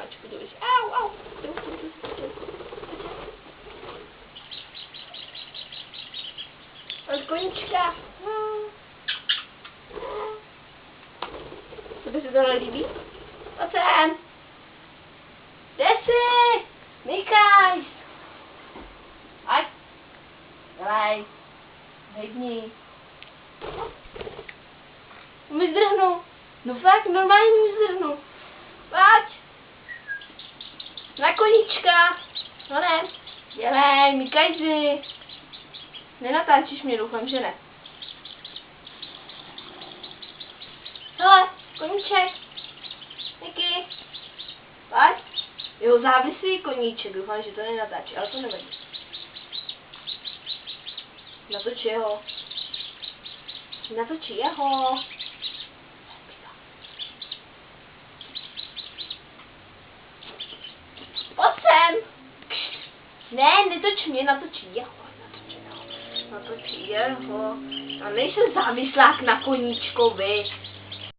Ať podívej. Au. Od koníčka. Tebe se to nelíbí? Pojď sem. Kde jsi? Mikaj. Ať. Dělej. Hejbni. Mi zdrhnu. No fakt, normálně mi zdrhnu. Pojď. Na koníčka. No ne. Dělej, Mikajzi. Nenatáčíš mě, doufám, že ne. Hele, koníček. Miky. Pojď. Jo, závislý koníček, doufám, že to nenatáčí, ale to nevadí. Natoč jeho. Natoč jeho. Pojď sem. Ne, netoč mě, natoč jeho. Natoč jeho. A nejsem závislák na koníčkovi.